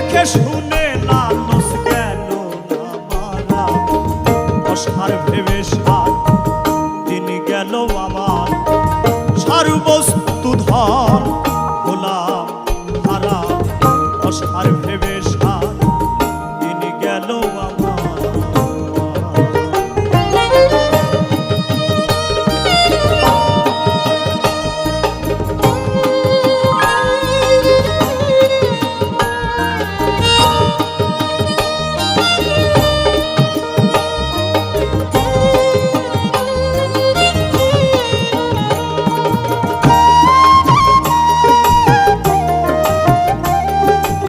দেখে শুনে লালস গেল না মারা, অসার ভেবে সার দিন গেল আমার, সর্বস্তু ধন হলাম হারা, অসার ভেবে